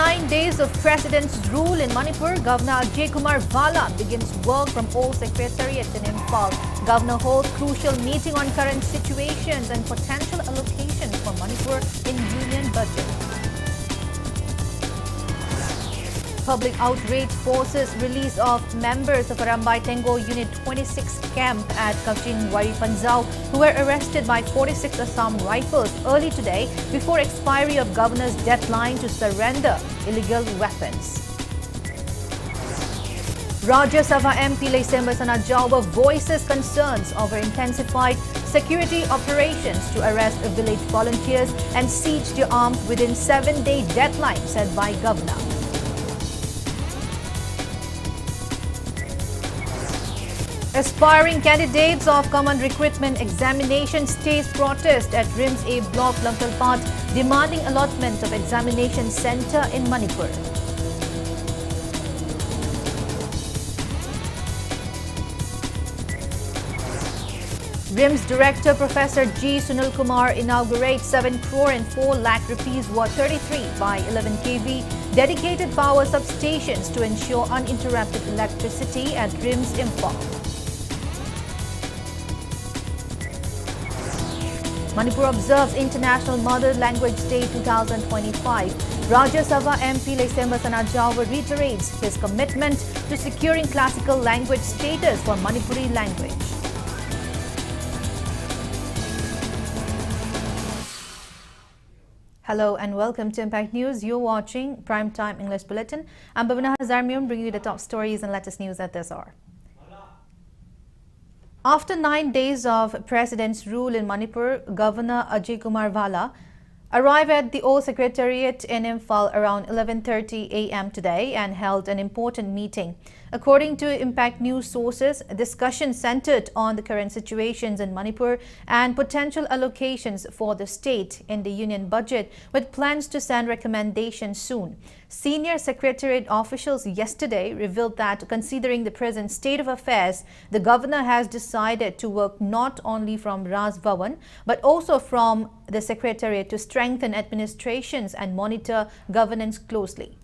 9 days of President's rule in Manipur, Governor HAJARIMAYUM begins work from all Secretariat in Imphal. Governor holds crucial meeting on current situations and potential allocations for Manipur in union budget. Public outrage forces release of members of Arambai Tengo Unit 26 camp at Kachin Wari Panjau who were arrested by 46 Assam Rifles early today before expiry of governor's deadline to surrender illegal weapons. Rajya Sabha MP Leisembasana Jauba voices concerns over intensified security operations to arrest village volunteers and siege their arms within 7-day deadline set by governor. Aspiring candidates of common recruitment examination stage protest at RIMS A block Langkalpat demanding allotment of examination centre in Manipur. RIMS Director Professor G. Sunil Kumar inaugurates 7 crore and 4 lakh rupees worth 33 by 11 kV dedicated power substations to ensure uninterrupted electricity at RIMS Imphal. Manipur observes International Mother Language Day 2025. Rajya Sabha MP Leisembasana Jauba reiterates his commitment to securing classical language status for Manipuri language. Hello and welcome to Impact News. You're watching Primetime English Bulletin. I'm BABINA bringing you the top stories and latest news at this hour. After 9 days of President's rule in Manipur, Governor HAJARIMAYUM arrived at the old Secretariat in Imphal around 11:30 a.m. today and held an important meeting. According to Impact News sources, a discussion centered on the current situations in Manipur and potential allocations for the state in the union budget, with plans to send recommendations soon. Senior Secretariat officials yesterday revealed that, considering the present state of affairs, the governor has decided to work not only from Raj Bhavan but also from the Secretariat to strengthen administrations and monitor governance closely.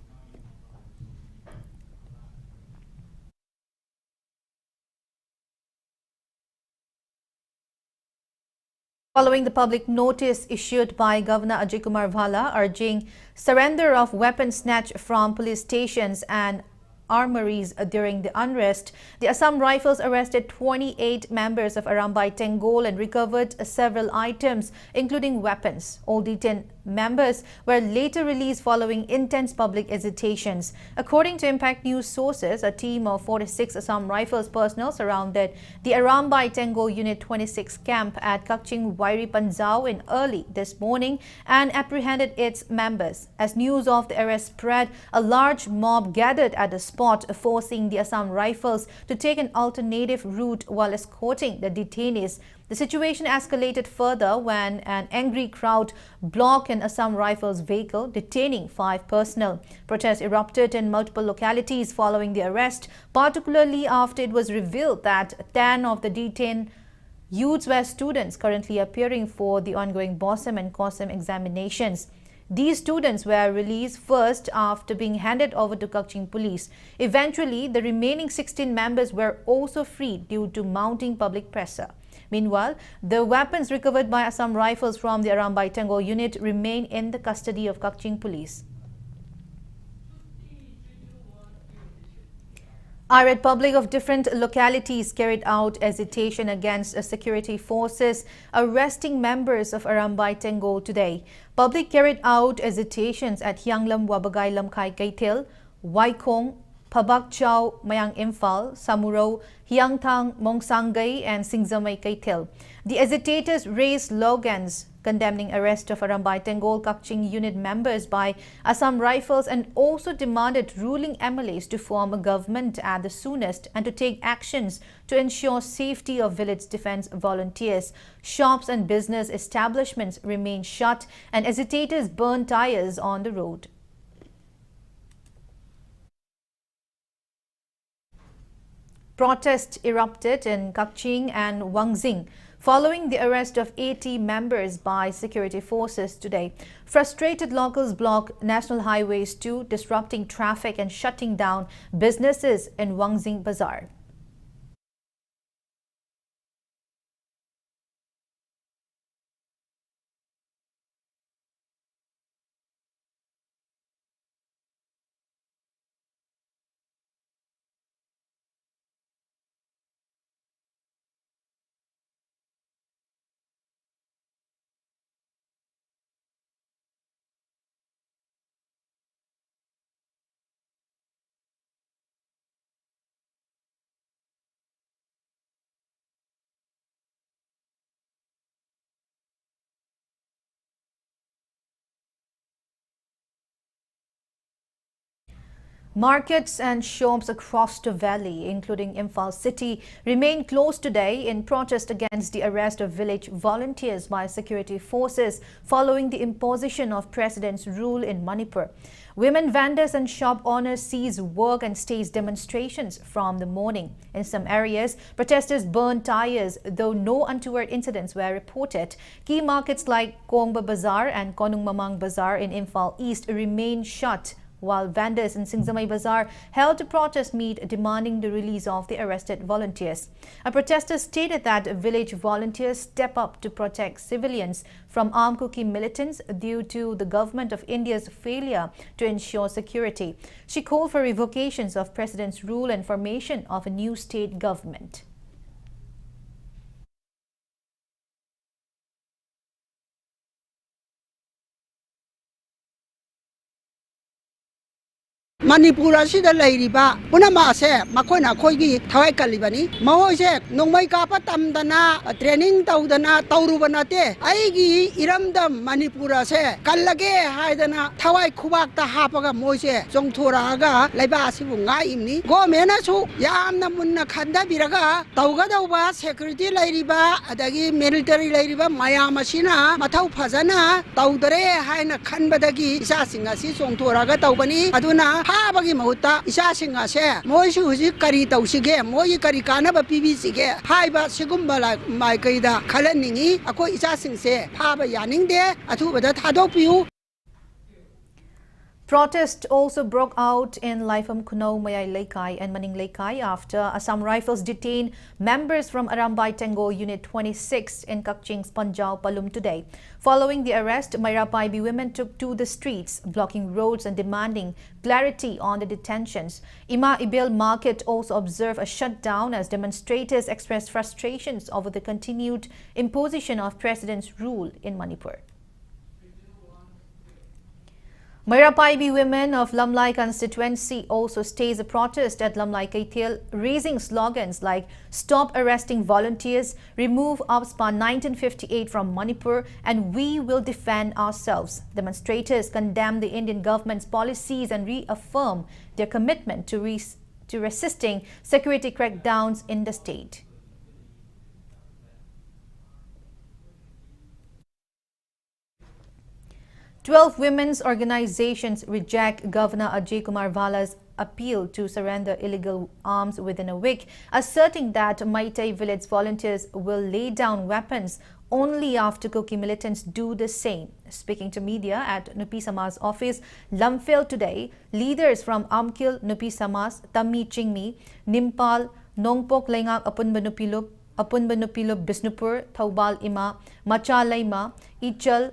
Following the public notice issued by Governor HAJARIMAYUM urging surrender of weapons snatched from police stations and armories during the unrest, the Assam Rifles arrested 28 members of Arambai Tengol and recovered several items, including weapons. All detained members were later released following intense public hesitations. According to Impact News sources, a team of 46 Assam Rifles personnel surrounded the Arambai Tengol Unit 26 camp at Kachin Wari Panjau in early this morning and apprehended its members. As news of the arrest spread, a large mob gathered at the spot, forcing the Assam Rifles to take an alternative route while escorting the detainees. The situation escalated further when an angry crowd blocked an Assam Rifles vehicle, detaining 5 personnel. Protests erupted in multiple localities following the arrest, particularly after it was revealed that 10 of the detained youths were students currently appearing for the ongoing BOSM and COSM examinations. These students were released first after being handed over to Kachin police. Eventually, the remaining 16 members were also freed due to mounting public pressure. Meanwhile, the weapons recovered by Assam Rifles from the Arambai Tengol unit remain in the custody of Kachin police. Irate public of different localities carried out hesitation against security forces arresting members of Arambai Tengol today. Public carried out hesitations at Hyanglam Wabagay Lamkai Kaitil, Waikong, Pabak Chau Mayang Imphal, Samuro, Hyangthang Mongsangay and Singzamay Kaitil. The agitators raised slogans condemning arrest of Arambai Tengol Kachin unit members by Assam Rifles and also demanded ruling MLAs to form a government at the soonest and to take actions to ensure safety of village defense volunteers. Shops and business establishments remain shut and agitators burned tires on the road. Protests erupted in Kachin and Wangzing following the arrest of 80 members by security forces today. Frustrated locals blocked national highways 2, disrupting traffic and shutting down businesses in Wangzing Bazaar. Markets and shops across the valley, including Imphal City, remain closed today in protest against the arrest of village volunteers by security forces following the imposition of President's rule in Manipur. Women vendors and shop owners ceased work and staged demonstrations from the morning. In some areas, protesters burned tires, though no untoward incidents were reported. Key markets like Kongba Bazaar and Konung Mamang Bazaar in Imphal East remain shut, while vendors in Singzamay Bazaar held a protest meet demanding the release of the arrested volunteers. A protester stated that village volunteers step up to protect civilians from armed Kuki militants due to the government of India's failure to ensure security. She called for revocations of President's rule and formation of a new state government. Manipur asida lairiba punama se makoina khoigi thawai kalibani maho se nongmai ka pa tamdana training tawdana tawrubana te aigi iramdam Manipur se kallage haidana thawai khubak ta hapaga moise jongthoraga laiba asibu ngaimni gomena su yamna munna khanda biraga tawga dawba security lairiba adagi military lairiba mayam asina mathau phajana tawdare haina khanbadagi isa singa si jongthoraga tawbani aduna Habagi Mahuta, Isasing Ase, Moisu Kari Tausige, Moi Kari Kanaba PBCge, Haiba Segumbala, Maikaida, Kalaningi, Ako Isasing se, Haba Yaning de, Atu that Hadopiu. Protest also broke out in Laifam Kuno, Mayay Laikai and Maning Laikai after Assam Rifles detained members from Arambai Tengo Unit 26 in Kakching's Panjao Palum today. Following the arrest, Mayrapaibi women took to the streets, blocking roads and demanding clarity on the detentions. Ima Ibil Market also observed a shutdown as demonstrators expressed frustrations over the continued imposition of President's rule in Manipur. Mayrapaibi women of Lamlai constituency also staged a protest at Lamlai Kaithil, raising slogans like "Stop arresting volunteers," "Remove ABSPA 1958 from Manipur," and "We will defend ourselves." Demonstrators condemned the Indian government's policies and reaffirmed their commitment to resisting security crackdowns in the state. Twelve women's organizations reject Governor Ajay Kumar Vala's appeal to surrender illegal arms within a week, asserting that Maitai village volunteers will lay down weapons only after Kuki militants do the same. Speaking to media at Nupi Samas office, Lamphel today, leaders from Amkil, Nupi Samas, Tammi Chingmi, Nimpal, Nongpok Laingak Apunbanupilub, Bisnupur, Taubal Ima, Macha Laima, Ichal,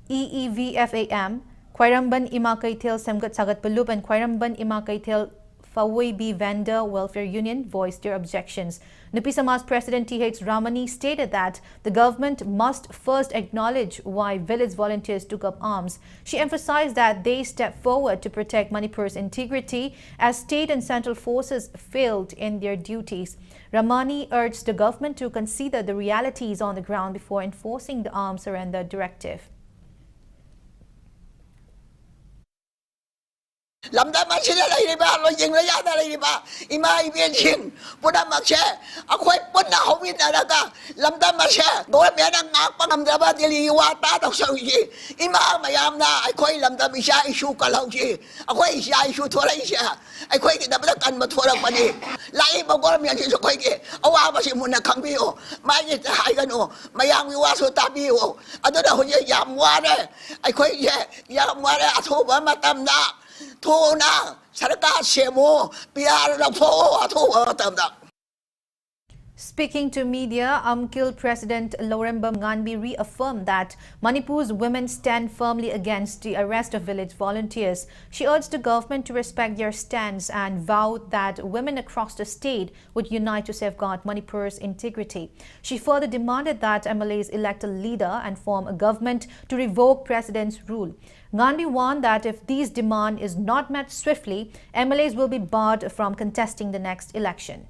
EEVFAM, Khwairamban Ima Kaithil Semgat Sagat Palub and Khwairamban Ima Kaithil Fawoi B Vendor Welfare Union voiced their objections. Nupi Samas President T.H. Ramani stated that the government must first acknowledge why village volunteers took up arms. She emphasized that they stepped forward to protect Manipur's integrity as state and central forces failed in their duties. Ramani urged the government to consider the realities on the ground before enforcing the arms surrender directive. lamda masila lai ba lo jing la ya da lai ba ima I bien ching puna makshe akhoi puna howin araga lamda mashe go me na ngak pa lamda ba dili wa ta dok sau ji ima mayam na akhoi lamda bisha issue ka lau ji akhoi isha issue thola isha akhoi ki da ba kan ma thola pa ni lai ba go me ji so khoi ki awa ba si mun na khang bi o mai ji hai kan o mayang wi wa so ta bi o ado da ho ye yam wa de akhoi ye yam wa de atho ba ma tam na Tona, Saraka Semo, Piara Po, Speaking to media, UMKIL President Loremba Nganbi reaffirmed that Manipur's women stand firmly against the arrest of village volunteers. She urged the government to respect their stance and vowed that women across the state would unite to safeguard Manipur's integrity. She further demanded that MLAs elect a leader and form a government to revoke President's rule. Nganbi warned that if these demand is not met swiftly, MLAs will be barred from contesting the next election.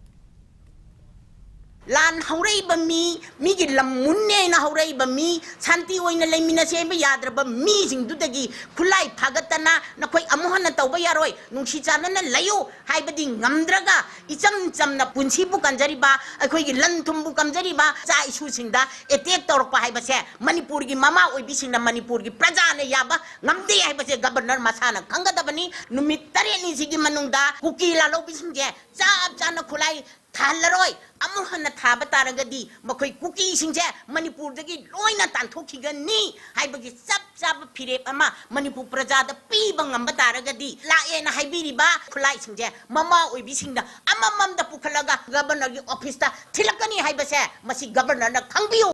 Lan haurai ba mi gi lamunne na haurai ba mi santi oina leimina se ba yadra ba mi sing du dagi khulai phagatana na khoi amuhan na tawba yaroi nungsi chana na layo hai ba ding ngamdraga icham cham na punchi bu kanjari ba khoi gi lan thum bu kamjari ba cha isu singda attack torok pa hai ba se Manipur gi mama oi bi sing na Manipur gi praja ne yaba ngamde hai ba se governor masana khanga da bani numit tare ni sigi manungda kukila lo bi sing je chap chana khulai Talaroi, Amuhana Tabataragadi, Makoi Kuki Singja, Manipur dagi Loina Tantokigani, Haibagi Sap Sap Pire Ama, Manipur Praja, the Pibang Ambataragadi, La Ena Haibiriba, Kulai Singja, Mama Ubisinda, Amam the Pukalaga, Governor Office, Tilakani Haibase, Masi Governor Kangbiu.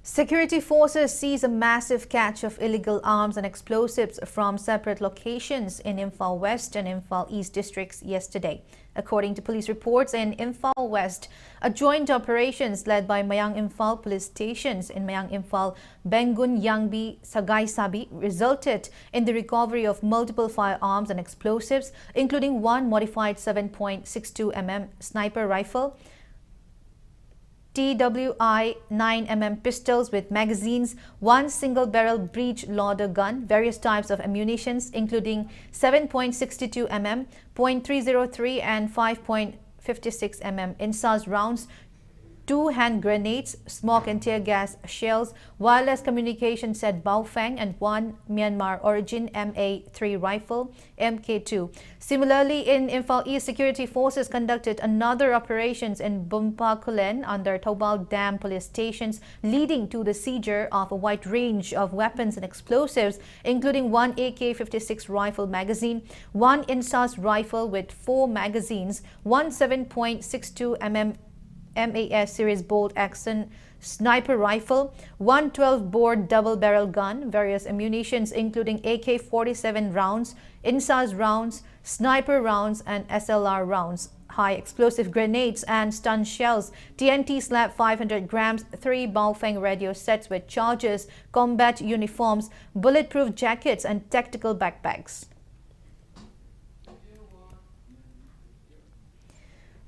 Security forces seized a massive catch of illegal arms and explosives from separate locations in Imphal West and Imphal East districts yesterday. According to police reports in Imphal West, a joint operations led by Mayang Imphal police stations in Mayang Imphal, Bengun, Yangbi, Sagay Sabi resulted in the recovery of multiple firearms and explosives, including one modified 7.62 mm sniper rifle, TWI 9mm pistols with magazines, one single-barrel breech loader gun, various types of ammunitions including 7.62 mm, .303 and 5.56 mm insars rounds, 2 hand grenades, smoke and tear gas shells, wireless communication set Baofeng and 1 Myanmar origin MA3 rifle MK2. Similarly, in Imphal East, security forces conducted another operations in Bumpa Kulen under Tobal Dam police stations, leading to the seizure of a wide range of weapons and explosives, including 1 AK-56 rifle magazine, 1 insars rifle with 4 magazines, 1 7.62 mm MAS series bolt action sniper rifle, 1 12-bore double-barrel gun, various ammunitions including AK-47 rounds, insars rounds, sniper rounds and SLR rounds, high explosive grenades and stun shells, TNT slab 500 grams, 3 Baofeng radio sets with chargers, combat uniforms, bulletproof jackets and tactical backpacks.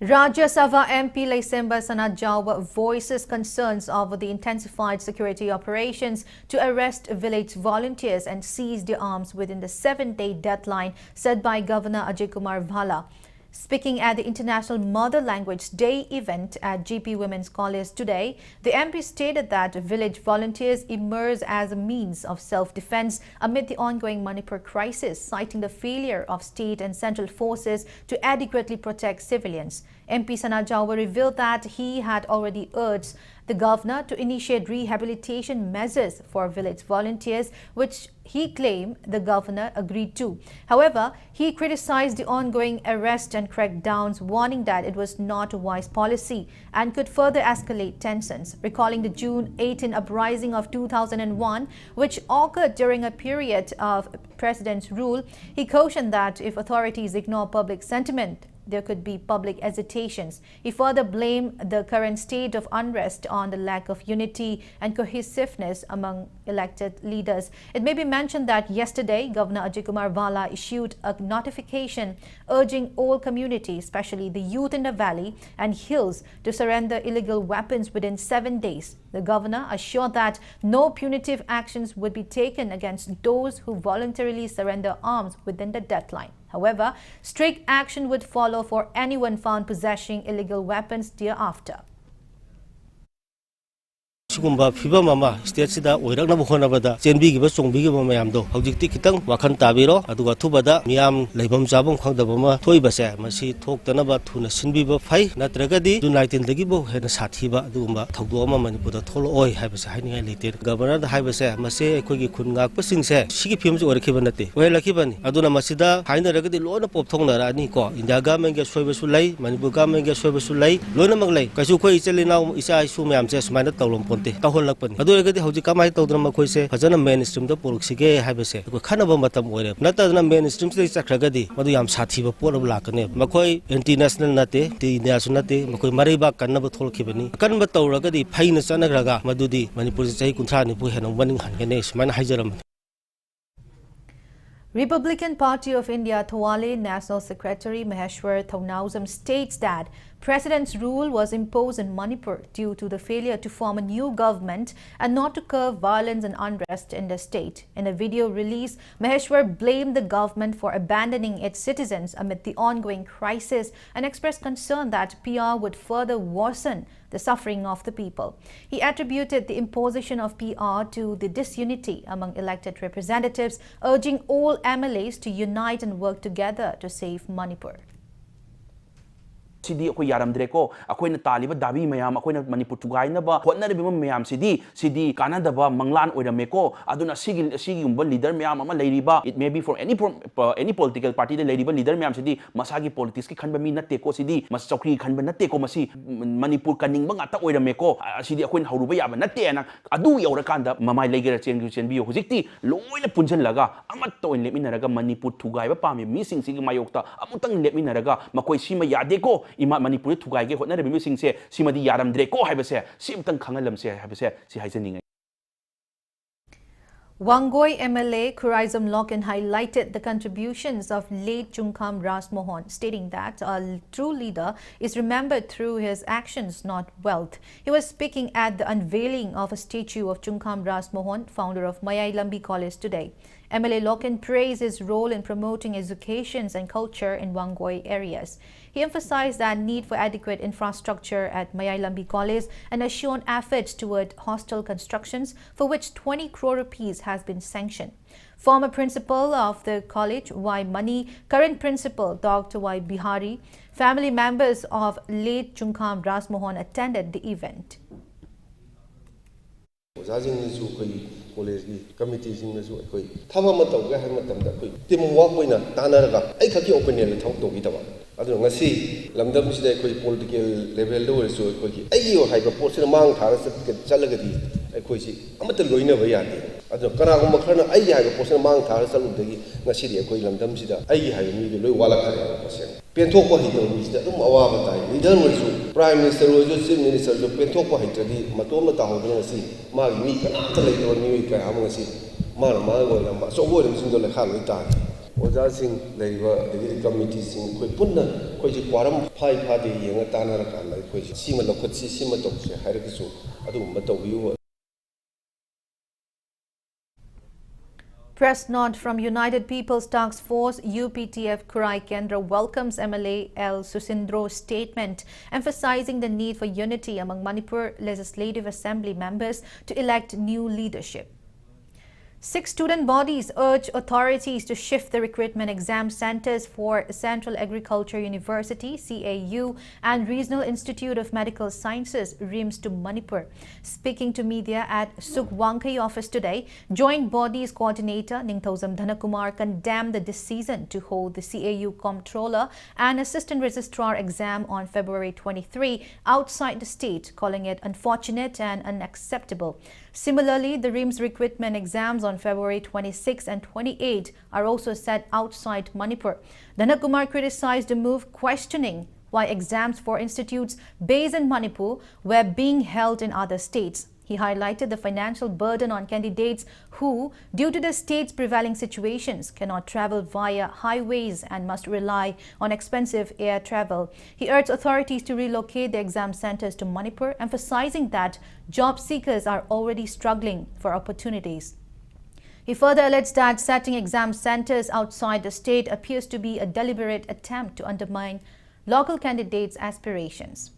Rajya Sabha MP Laisemba Sanajawa voices concerns over the intensified security operations to arrest village volunteers and seize their arms within the 7-day deadline set by Governor Ajay Kumar Bhala. Speaking at the International Mother Language Day event at GP Women's College today, the MP stated that village volunteers emerge as a means of self-defense amid the ongoing Manipur crisis, citing the failure of state and central forces to adequately protect civilians. MP Sanajawa revealed that he had already urged the governor to initiate rehabilitation measures for village volunteers, which he claimed the governor agreed to. However, he criticized the ongoing arrest and crackdowns, warning that it was not a wise policy and could further escalate tensions. Recalling the June 18 uprising of 2001, which occurred during a period of president's rule, he cautioned that if authorities ignore public sentiment, there could be public hesitations. He further blamed the current state of unrest on the lack of unity and cohesiveness among elected leaders. It may be mentioned that yesterday, Governor Ajikumar Vala issued a notification urging all communities, especially the youth in the valley and hills, to surrender illegal weapons within 7 days. The governor assured that no punitive actions would be taken against those who voluntarily surrender arms within the deadline. However, strict action would follow for anyone found possessing illegal weapons thereafter. Sigumba fiba mama state sida oiraknaba honabada chenbigiba chongbigiba mayamdo hojikti kitang wakhan tabiro aduga thubada miyam leibam jabam khangdaba ma thoibase masi thoktanaba thuna sinbiba phai natragadi June 19 dagi bo hena sathiba adugumba thogdo ama Manipurda tholoi haibase hainingai leiter governor da haibase mase ekhogi khungak pasingse sigi phimse orakhiba nate oilakibani aduna masida hainaragadi lona popthongna rani ko India government ge soibasu lai Manipur government ge soibasu lai lona maglai kasu khoi chelinaw isa isu mayamse sumaina tawlom kahonlakpani aduragadi hauji kamai tawdna makoise fajana mainstream da poluksige haibase ko khanaba matam oire natadna mainstream se chakragadi madu yam sathiba porab lakane makoi international nate ti india su nate makoi mariba kannaba tholkhibani kanba tawragadi phaina chanagraga madudi Manipur chai 30 ni bu henong baning hangene sumana haijaram. Republican Party of India Thawale National Secretary Maheshwar Thaunausam states that President's rule was imposed in Manipur due to the failure to form a new government and not to curb violence and unrest in the state. In a video release, Maheshwar blamed the government for abandoning its citizens amid the ongoing crisis and expressed concern that PR would further worsen the suffering of the people. He attributed the imposition of PR to the disunity among elected representatives, urging all MLAs to unite and work together to save Manipur. Sidi ako yaramdre ko ako na taliba dabi mayam ako na Manipur tugay na ba hot na bima mayam sidi Canada ba manglan oirame ko aduna sigi umba leader mayam ama layriba it may be from any political party the layriba leader mayam sidi masagi politics ki khanba mi natte ko sidi mas chokri khanba natte ko masi Manipur kaning ba ngata oirame ko sidi ako na hauruba yaba natte na adu yaurakanda mamai laigera chenbi hojikti loina punjan laga amat to lepminaraga Manipur tugay ba pami missing sigi mayokta amutang lepminaraga makoi sima yade ko ima Manipur thugai ge hotna rebe sing se simadi yaramdre ko haibase simtang khangalam se haibase si haijaninga. Wangoi MLA Kuraizam Loken highlighted the contributions of late Chungkham Rasmohon, stating that a true leader is remembered through his actions, not wealth. He was speaking at the unveiling of a statue of Chungkham Rasmohon, founder of Mayailambi College, today. MLA Loken praised his role in promoting education and culture in Wangoi areas. He emphasized the need for adequate infrastructure at Mayailambi College and has shown efforts toward hostel constructions, for which 20 crore rupees has been sanctioned. Former principal of the college, Y. Mani, current principal, Dr. Y. Bihari, family members of late Chungkham Rasmohon attended the event. College committee teamwork opinion political level Prime Minister Chief Minister Press note from United People's Task Force, UPTF Kurai Kendra welcomes MLA L. Susindro's statement, emphasizing the need for unity among Manipur Legislative Assembly members to elect new leadership. 6 student bodies urge authorities to shift the recruitment exam centers for Central Agriculture University, CAU, and Regional Institute of Medical Sciences, RIMS, to Manipur. Speaking to media at Sukhwangkai office today, Joint Bodies Coordinator Ningthozam Dhanakumar condemned the decision to hold the CAU Comptroller and Assistant Registrar exam on February 23 outside the state, calling it unfortunate and unacceptable. Similarly, the RIMS recruitment exams on on February 26 and 28 are also set outside Manipur. Dhanakumar criticized the move, questioning why exams for institutes based in Manipur were being held in other states. He highlighted the financial burden on candidates who, due to the state's prevailing situations, cannot travel via highways and must rely on expensive air travel. He urged authorities to relocate the exam centers to Manipur, emphasizing that job seekers are already struggling for opportunities. He further alleged that setting exam centers outside the state appears to be a deliberate attempt to undermine local candidates' aspirations.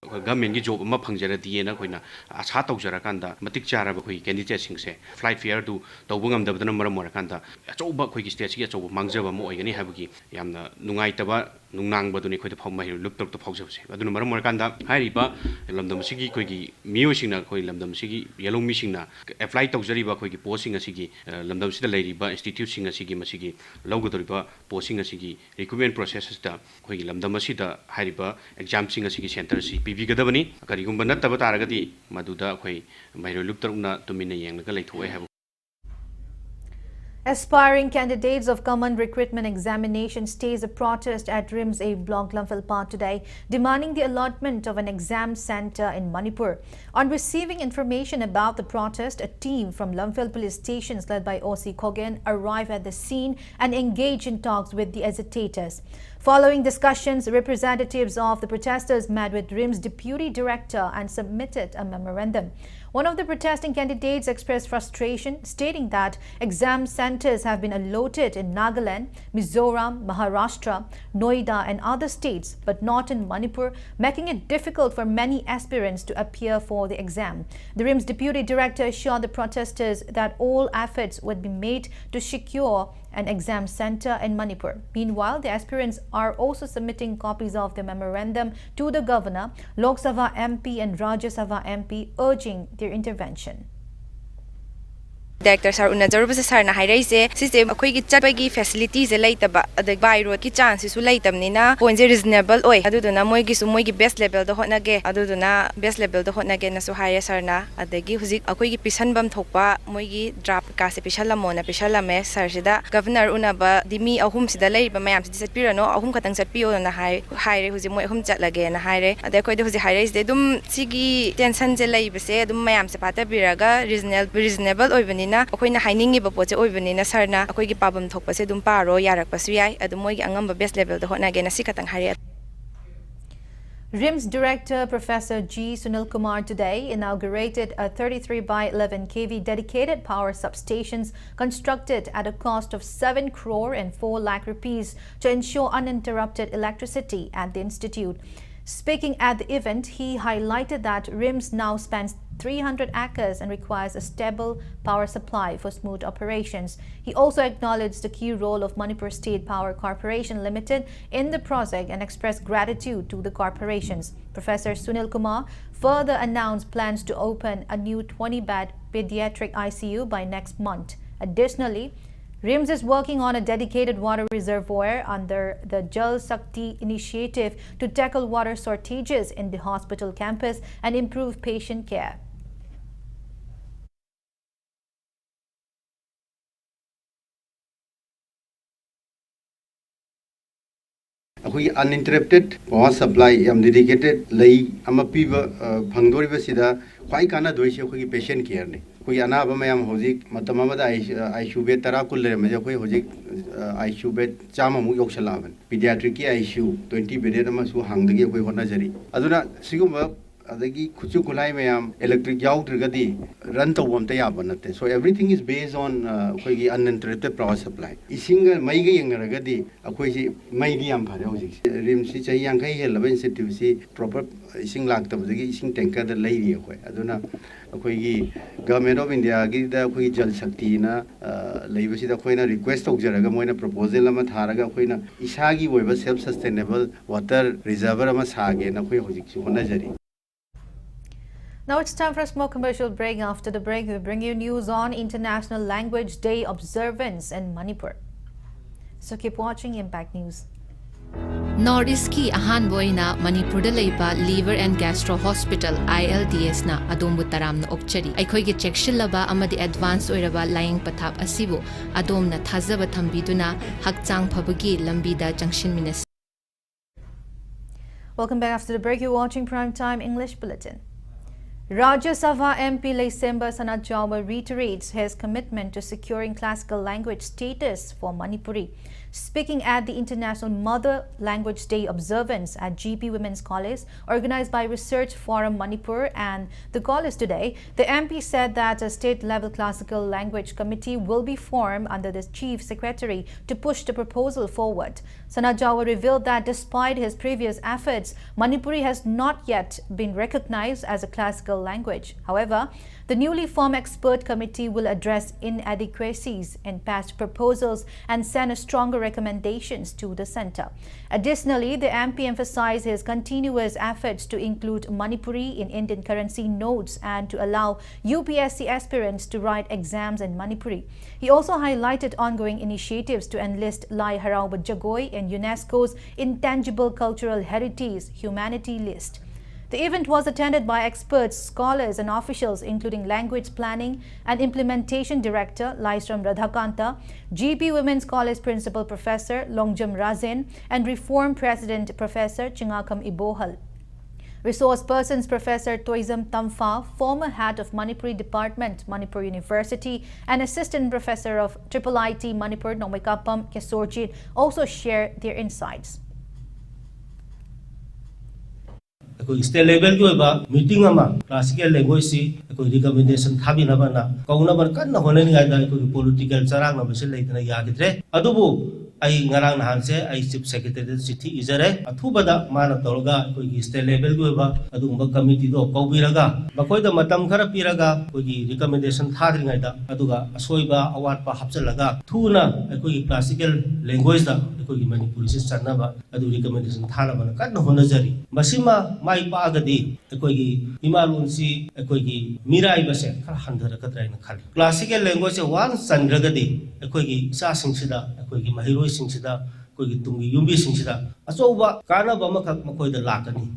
Government ki job ama phangjara diye na koina asha tawjara kanda matik charaba khoi candidate singse flight fare du tawbungam dabdana maram morakanda achouba khoi ki state ki achouba mangjaba mo oigani habugi yamna nungai taba nungnang baduni khoi da phawma hi luptok to phawjabse aduna maram morakanda hairiba lamdam sigi khoi ki mio singna khoi lamdam sigi yellow mi singna apply tawjari ba khoi ki posting asigi lamdam sida leiriba institute singa sigi masigi lawgodoriba posting asigi recruitment process da khoi ki lamdam asida hairiba exam singa sigi center si Vigadabani, Karigumba Tabatagati, Maduda, Mairo Luptaruna, Domina Yang, Galate. Aspiring candidates of common recruitment examination staged a protest at RIMS A block Lamphal today, demanding the allotment of an exam center in Manipur. On receiving information about the protest, a team from Lamphal police stations led by OC Kogen arrived at the scene and engaged in talks with the agitators. Following discussions, representatives of the protesters met with RIMS deputy director and submitted a memorandum. One of the protesting candidates expressed frustration, stating that exam centers have been allotted in Nagaland, Mizoram, Maharashtra, Noida and other states, but not in Manipur, making it difficult for many aspirants to appear for the exam. The RIMS deputy director assured the protesters that all efforts would be made to secure an exam center in Manipur. Meanwhile, the aspirants are also submitting copies of the memorandum to the governor, Lok Sabha MP and Rajya Sabha MP, urging their intervention. Director sir unajarubase sir na hairaise sise akhoi gi chatbagi facilities laitaba adag by road ki chances su laitamnina point reasonable oi aduduna moi gi su moi gi best level da hotnage aduduna best level da hotnage na su haire sir na adagi huzik akhoi gi pisanbam thokpa moi gi draft ka se pisalamona pisalame sir sida governor unaba dimi ahum sida leiba mayam sida satpirano ahum khatang satpiyo na haire huzik moi ahum chatlage na haire adai khoi de huzik haire is de dum sigi tension je leibase dum mayam se pata biraga reasonable oibani akoina hainingi ba poche oibani sarna akoi gi pabam thokpase dum paro yarak pasu yai adu moi gi angamba best level da hotna ge na sikatang hari. RIMS Director Professor G. Sunil Kumar today inaugurated a 33 by 11 kV dedicated power substations constructed at a cost of 7 crore and 4 lakh rupees to ensure uninterrupted electricity at the institute. Speaking at the event, he highlighted that RIMS now spans 300 acres and requires a stable power supply for smooth operations. He also acknowledged the key role of Manipur State Power Corporation Limited in the project and expressed gratitude to the corporations. Professor Sunil Kumar further announced plans to open a new 20-bed pediatric ICU by next month. Additionally, RIMS is working on a dedicated water reservoir under the Jal Shakti initiative to tackle water shortages in the hospital campus and improve patient care. We uninterrupted power supply dedicated lay amapiba phangdoriba sida khwai kana doise khoi patient care ne khoi anaba mayam hojik matamamada ICU bed tara kulle me khoi hojik ICU bed chama mu yoksalaban pediatric ICU 20 bed ama su hangdagi khoi hona jari aduna sigumba adagi khuchu kulai mayam electric yaudrigadi run tawam ta yabanate so everything is based on khoi uninterrupted power supply isinga maiga yengaragadi akhoi si maigi yam phare hojik RIMS si chai yang khai helaba institute si proper ising laktabadagi ising tanker da leiri khoi aduna akhoi gi government of India gi da khoi Jal Shakti na leibasi da khoi na request tawjaraga moina proposal ama tharaga khoi na isagi oiba self sustainable water reservoir ama sage na khoi hojik si hona jari. Now it's time for a small commercial break. After the break, we bring you news on International Language Day observance in Manipur. So keep watching Impact News. Northeast ki ahan boina Manipur da leiba Liver and Gastro Hospital ILDS na adom butaram na okchari. Aikoi ge checkshil laba amadi advance oiraba lying pathap asibu adom na thazaba thambiduna hakchang phabagi lambida jangshin minas. Welcome back after the break. You're watching Primetime English Bulletin. Rajya Sabha MP Leisemba Sanat Jawar reiterates his commitment to securing classical language status for Manipuri. Speaking at the International Mother Language Day observance at GP Women's College, organized by Research Forum Manipur and the college today, the MP said that a state-level classical language committee will be formed under the Chief Secretary to push the proposal forward. Sanat Jawar revealed that despite his previous efforts, Manipuri has not yet been recognized as a classical language. However, the newly formed expert committee will address inadequacies in past proposals and send stronger recommendations to the centre. Additionally, the MP emphasized his continuous efforts to include Manipuri in Indian currency notes and to allow UPSC aspirants to write exams in Manipuri. He also highlighted ongoing initiatives to enlist Lai Harauba Jagoi in UNESCO's Intangible Cultural Heritage Humanity list. The event was attended by experts, scholars and officials including Language Planning and Implementation Director Laisram Radhakanta, GP Women's College Principal Professor Longjam Razin and Reform President Professor Chingakam Ibohal. Resource Persons Professor Toizam Tamfa, former head of Manipuri Department, Manipur University, and Assistant Professor of IIIT Manipur Nomaikapam Kesorjit also shared their insights. State level go meeting classical language recommendation thabinabana kaunaba kanna honani gaida political charang na bese leitana yagitre adubu ai ngarang nahanse ai Chief Secretary chithi izare athubada mana tolga state level go adumba committee do kaubiraga bakoida matam khara piraga recommendation thadringaida aduga asoiba awatpa hapchalaga thuna classical language da Manipuri se chanaba adu recommendation thalabana kanna honajari masima mai paagadi imalunsi mirai base khara handharakadra na khali classical language one sandragadi isa singsida mahiro singsida tungi yumbi singsida asoba kana bama khak makoida lakani.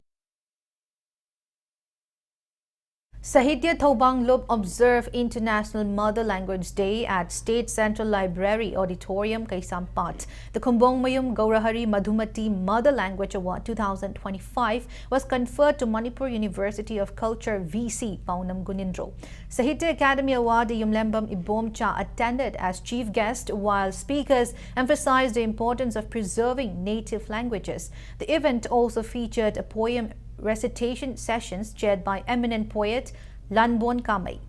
Sahitya Thobang Lup observed International Mother Language Day at State Central Library Auditorium, Kaisampat. The HAJARIMAYUM Gaurahari Madhumati Mother Language Award 2025 was conferred to Manipur University of Culture VC Paunam Gunindro. Sahitya Academy Award Yumlembam Ibomcha attended as chief guest, while speakers emphasized the importance of preserving native languages. The event also featured a poem recitation sessions chaired by eminent poet Lanbon Kamei.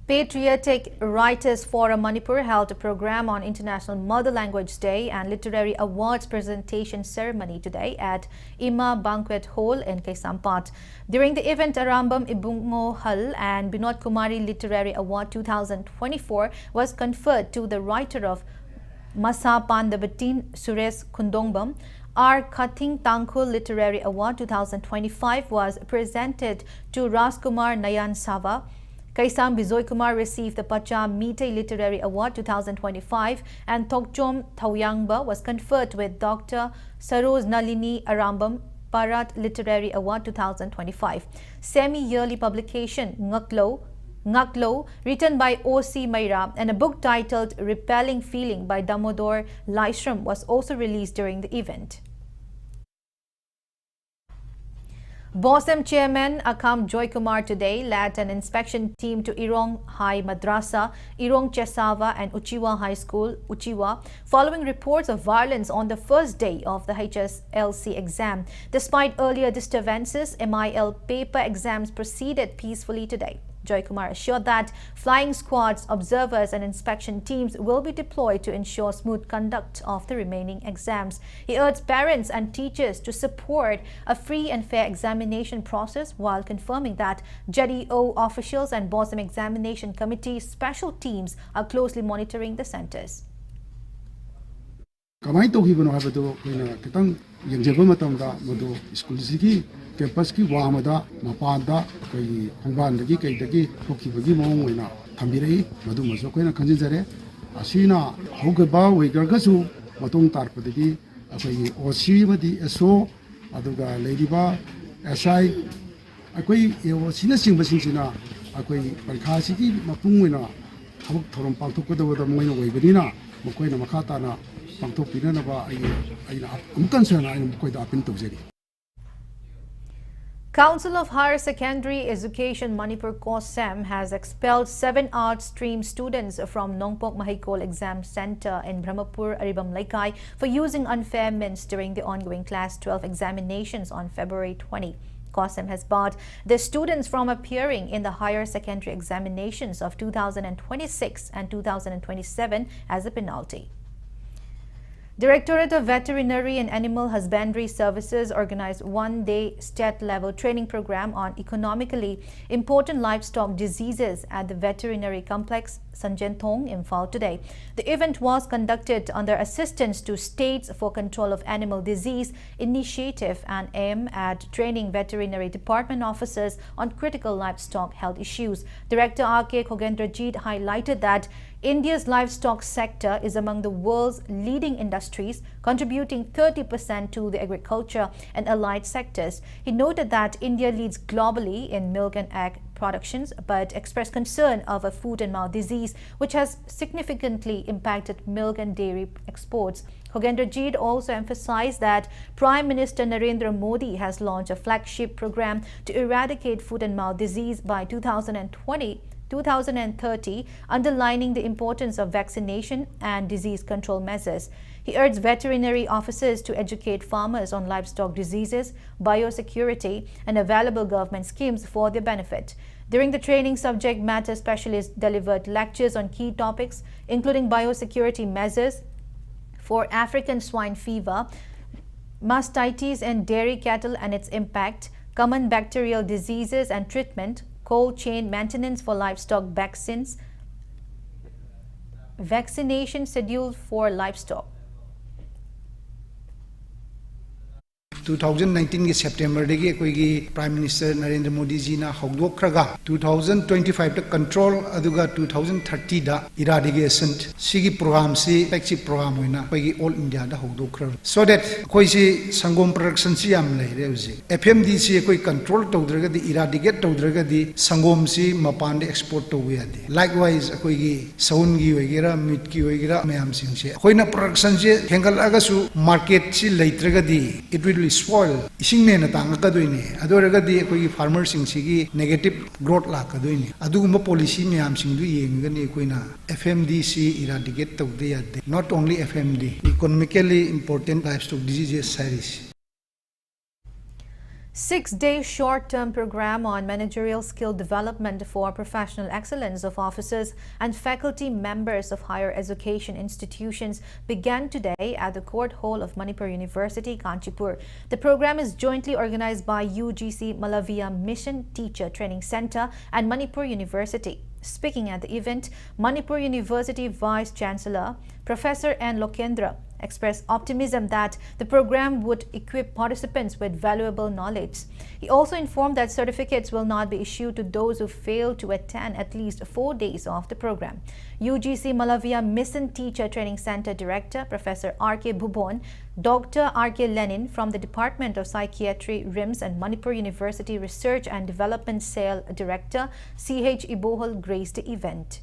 Patriotic Writers Forum Manipur held a program on International Mother Language Day and Literary Awards presentation ceremony today at Ima Banquet Hall in Kaisampat. During the event, Arambam Ibungo Hal and Binod Kumari Literary Award 2024 was conferred to the writer of Masa Pandabatin Suresh Kundongbam. Our Kathing Tangkhul Literary Award 2025 was presented to Raskumar Nayan Sava. Kaisam Bizoy Kumar received the Pacha Meetei Literary Award 2025 and Tokchom Thauyangba was conferred with Dr. Saroz Nalini Arambam Parat Literary Award 2025. Semi-yearly publication Ngaklo, written by O.C. Maira, and a book titled Repelling Feeling by Damodar Laisram was also released during the event. BOSM Chairman Akam Joy Kumar today led an inspection team to Irong High Madrasa, Irong Chesava and Uchiwa High School, Uchiwa, following reports of violence on the first day of the HSLC exam. Despite earlier disturbances, MIL paper exams proceeded peacefully today. Joy Kumar assured that flying squads, observers and inspection teams will be deployed to ensure smooth conduct of the remaining exams. He urged parents and teachers to support a free and fair examination process while confirming that JDO officials and BOSM Examination Committee special teams are closely monitoring the centers. campus ki wamada mapanda kai hongban dagi kai dagi thoki bagi mong wena thambirei madu maso koina khanjin jare asina hoge ba wegar ga su ꯃꯇꯨꯡ ꯇꯥꯔꯛꯄꯗꯒꯤ ꯑꯩꯈꯣꯏꯒꯤ OC ꯑꯃꯗꯤ SO ꯑꯗꯨꯒ ꯂꯩꯔꯤꯕ SI ꯑꯩꯈꯣꯏ ꯑꯁꯤꯅꯆꯤꯡꯕꯁꯤꯡꯁꯤꯅ ꯑꯩꯈꯣꯏ ꯄꯔꯤꯈꯥꯁꯤꯒꯤ ꯃꯄꯨꯡ ꯑꯣꯏꯅ ꯊꯕꯛ ꯊꯧꯔꯝ ꯄꯥꯡꯊꯣꯛꯀꯗꯕꯗ ꯃꯣꯏꯅ ꯑꯣꯏꯕꯅꯤꯅ ꯃꯈꯣꯏꯅ ꯃꯈꯥ ꯇꯥꯅ ꯄꯥꯡꯊꯣꯛꯄꯤꯅꯅꯕ ꯑꯩꯅ ꯑꯃꯨꯛꯇꯪ ꯑꯩꯅ ꯃꯈꯣꯏꯗ ꯑꯄꯤꯜ ꯇꯧꯖꯔꯤ. Council of Higher Secondary Education Manipur COSEM has expelled 7 art stream students from Nongpok Mahikol Exam Center in Brahmapur, Aribam Laikai for using unfair means during the ongoing Class 12 examinations on February 20. COSEM has barred the students from appearing in the higher secondary examinations of 2026 and 2027 as a penalty. Directorate of Veterinary and Animal Husbandry Services organized one-day state-level training program on economically important livestock diseases at the Veterinary Complex, Sanjenthong, Imphal today. The event was conducted under Assistance to States for Control of Animal Disease initiative and aimed at training veterinary department officers on critical livestock health issues. Director R.K. Khogendrajit highlighted that India's livestock sector is among the world's leading industries, contributing 30% to the agriculture and allied sectors. He noted that India leads globally in milk and egg productions, but expressed concern of a foot and mouth disease, which has significantly impacted milk and dairy exports. Khogendrajit also emphasized that Prime Minister Narendra Modi has launched a flagship program to eradicate foot and mouth disease by 2030, underlining the importance of vaccination and disease control measures. He urged veterinary officers to educate farmers on livestock diseases, biosecurity, and available government schemes for their benefit. During the training, subject matter specialists delivered lectures on key topics, including biosecurity measures for African swine fever, mastitis in dairy cattle and its impact, common bacterial diseases and treatment, cold chain maintenance for livestock vaccines, vaccination schedule for livestock. 2019 के सितंबर देगी कोई की prime minister Narendra Modi ji ना हौदोक खरगा 2025 तक control अदुगा 2030 दा eradication सिगी programme सी flagship programme होइना कोई की all India दा हौदोक खर सो दैट कोई सी संगोम प्रोडक्शन सी याम ले रे उजी एफएमडी सी कोई कंट्रोल तौद्रगा दी इराडिकेट तौद्रगा दी संगोम सी मपान दे एक्सपोर्ट तो हुआ दी लाइकवाइज कोई की साउन की वगैरह मीट की वगैरह मैम सिंह से कोई ना प्रोडक्शन से हेंगल अगसु मार्केट सी लेत्रगा दी it will spoil ising ne na tang ka doine adorega di koi farmer sing sigi negative growth la ka doine adugumba policy myam sing du yengani koina FMDC eradicate to de not only FMD economically important livestock diseases series. 6-day short-term program on managerial skill development for professional excellence of officers and faculty members of higher education institutions began today at the Court Hall of Manipur University, Kanchipur. The program is jointly organized by UGC Malavia Mission Teacher Training Center and Manipur University. Speaking at the event, Manipur University Vice Chancellor Professor N. Lokendra expressed optimism that the program would equip participants with valuable knowledge. He also informed that certificates will not be issued to those who fail to attend at least 4 days of the program. UGC Malavia Mission Teacher Training Center Director Professor R.K. Bhubon, Dr. R.K. Lenin from the Department of Psychiatry, RIMS, and Manipur University Research and Development Cell Director C.H. Ibohal graced the event.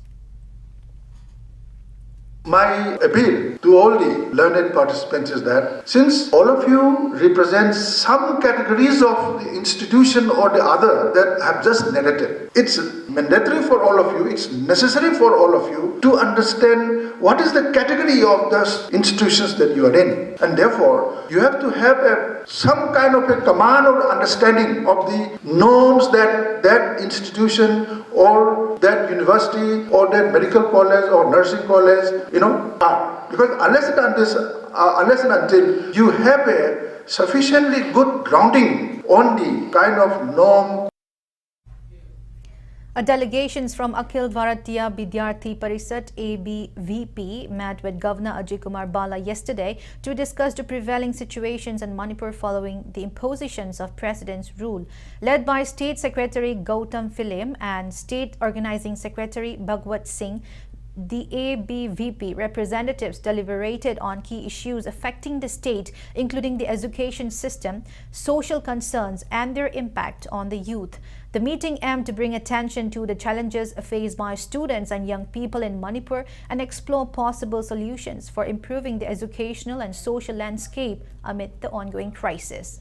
My appeal to all the learned participants is that since all of you represent some categories of the institution or the other that have just narrated, it's mandatory for all of you, it's necessary for all of you to understand what is the category of the institutions that you are in. And therefore, you have to have some kind of a command or understanding of the norms that that institution or that university or that medical college or nursing college, are. Because unless and until you have a sufficiently good grounding on the kind of norm. A delegation from Akhil Bharatiya Vidyarthi Parishat ABVP met with Governor Ajikumar Bala yesterday to discuss the prevailing situations in Manipur following the impositions of President's rule. Led by State Secretary Gautam Philim and State Organizing Secretary Bhagwat Singh, the ABVP representatives deliberated on key issues affecting the state, including the education system, social concerns, and their impact on the youth. The meeting aimed to bring attention to the challenges faced by students and young people in Manipur and explore possible solutions for improving the educational and social landscape amid the ongoing crisis.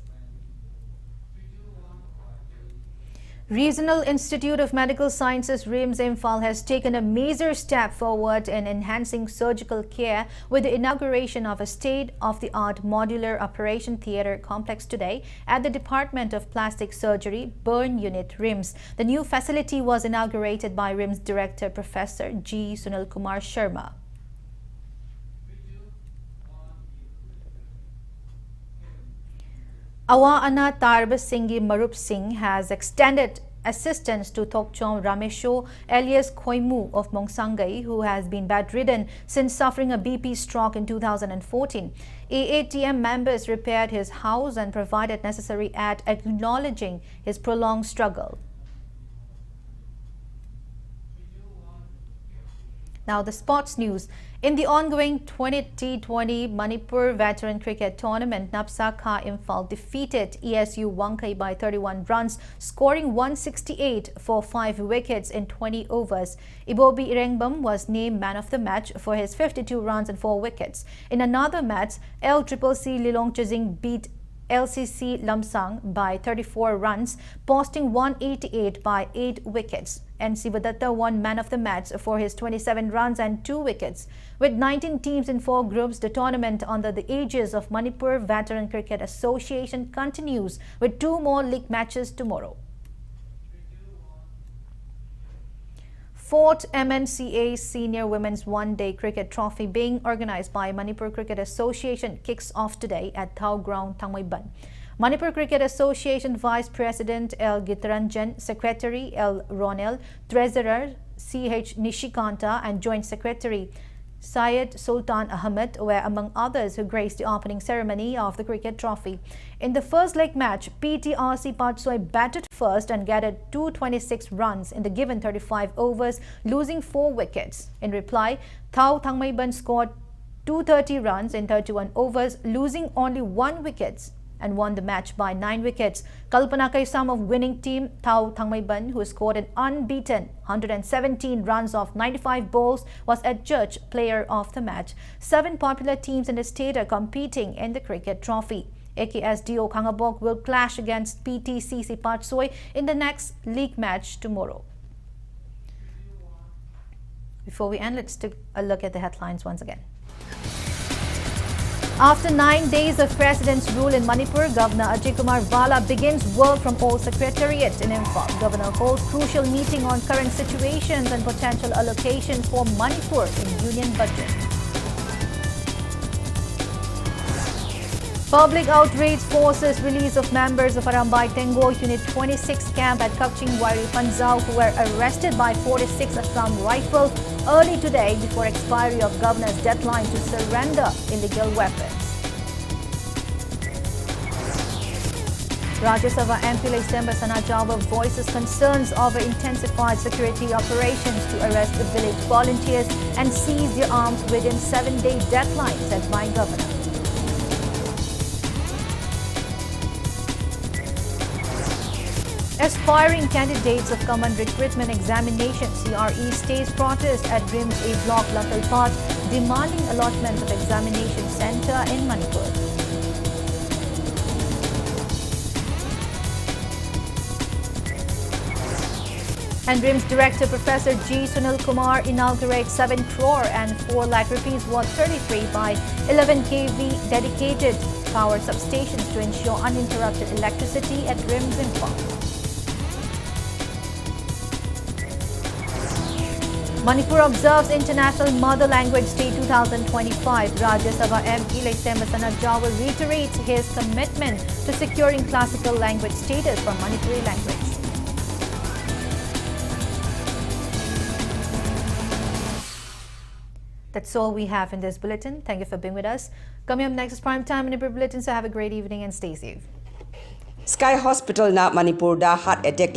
Regional Institute of Medical Sciences RIMS Imphal has taken a major step forward in enhancing surgical care with the inauguration of a state-of-the-art modular operation theatre complex today at the Department of Plastic Surgery Burn Unit RIMS. The new facility was inaugurated by RIMS Director Professor G. Sunil Kumar Sharma. Awa Ana Tarba Singhi Marup Singh has extended assistance to Thokchom Ramesho alias Khoimu of Mongsangai, who has been bedridden since suffering a BP stroke in 2014. AATM members repaired his house and provided necessary aid, acknowledging his prolonged struggle. Now the sports news. In the ongoing 2020 Manipur Veteran Cricket Tournament, Napsa Kha Imphal defeated ESU Wankai by 31 runs, scoring 168 for 5 wickets in 20 overs. Ibobi Irengbam was named man of the match for his 52 runs and 4 wickets. In another match, LCCC Lilong Chizing beat LCC Lamsang by 34 runs, posting 188 by 8 wickets. NC Badatta won man of the match for his 27 runs and 2 wickets. With 19 teams in 4 groups, the tournament under the aegis of Manipur Veteran Cricket Association continues with 2 more league matches tomorrow. 4th MNCA Senior Women's One-Day Cricket Trophy being organized by Manipur Cricket Association kicks off today at Thao Ground, Thangmaiban. Manipur Cricket Association Vice President L. Gitaranjan, Secretary L. Ronel, Treasurer C.H. Nishikanta and Joint Secretary Syed Sultan Ahmed were among others who graced the opening ceremony of the cricket trophy. In the first leg match, PTRC Patsoi batted first and gathered 226 runs in the given 35 overs, losing 4 wickets. In reply, Thao Thangmaiban scored 230 runs in 31 overs, losing only 1 wicket, and won the match by 9 wickets. Kalpana Kaisam of winning team Thao Thangmaiban, who scored an unbeaten 117 runs off 95 balls, was adjudged player of the match. 7 popular teams in the state are competing in the cricket trophy. AKSDO Kangabok will clash against PTCC Patsoi in the next league match tomorrow. Before we end, let's take a look at the headlines once again. After 9 days of President's rule in Manipur, Governor Ajayikumar Vala begins work from all Secretariat in Imphal. Governor holds crucial meeting on current situations and potential allocation for Manipur in Union budget. Public outrage forces release of members of Arambai Tengo Unit 26 camp at Kakching Wari Panjau, who were arrested by 46 Assam Rifle early today before expiry of governor's deadline to surrender illegal weapons. Rajya Sabha MP Laisemba Sanajawa voices concerns over intensified security operations to arrest the village volunteers and seize their arms within 7-day deadline set by governor. Aspiring candidates of Common Recruitment Examination CRE stage protest at RIMS A Block Lakalpat, demanding allotment of examination centre in Manipur. And RIMS Director Professor G. Sunil Kumar inaugurates 7 crore and 4 lakh rupees worth 33 by 11 kV dedicated power substations to ensure uninterrupted electricity at RIMS Imphal. Manipur observes International Mother Language Day 2025. Rajya Sabha MP Laisemba Sanajawa reiterates his commitment to securing classical language status for Manipuri language. That's all we have in this bulletin. Thank you for being with us. Coming up next is Prime Time Manipur Bulletin, so have a great evening and stay safe. Sky Hospital na Manipur da heart attack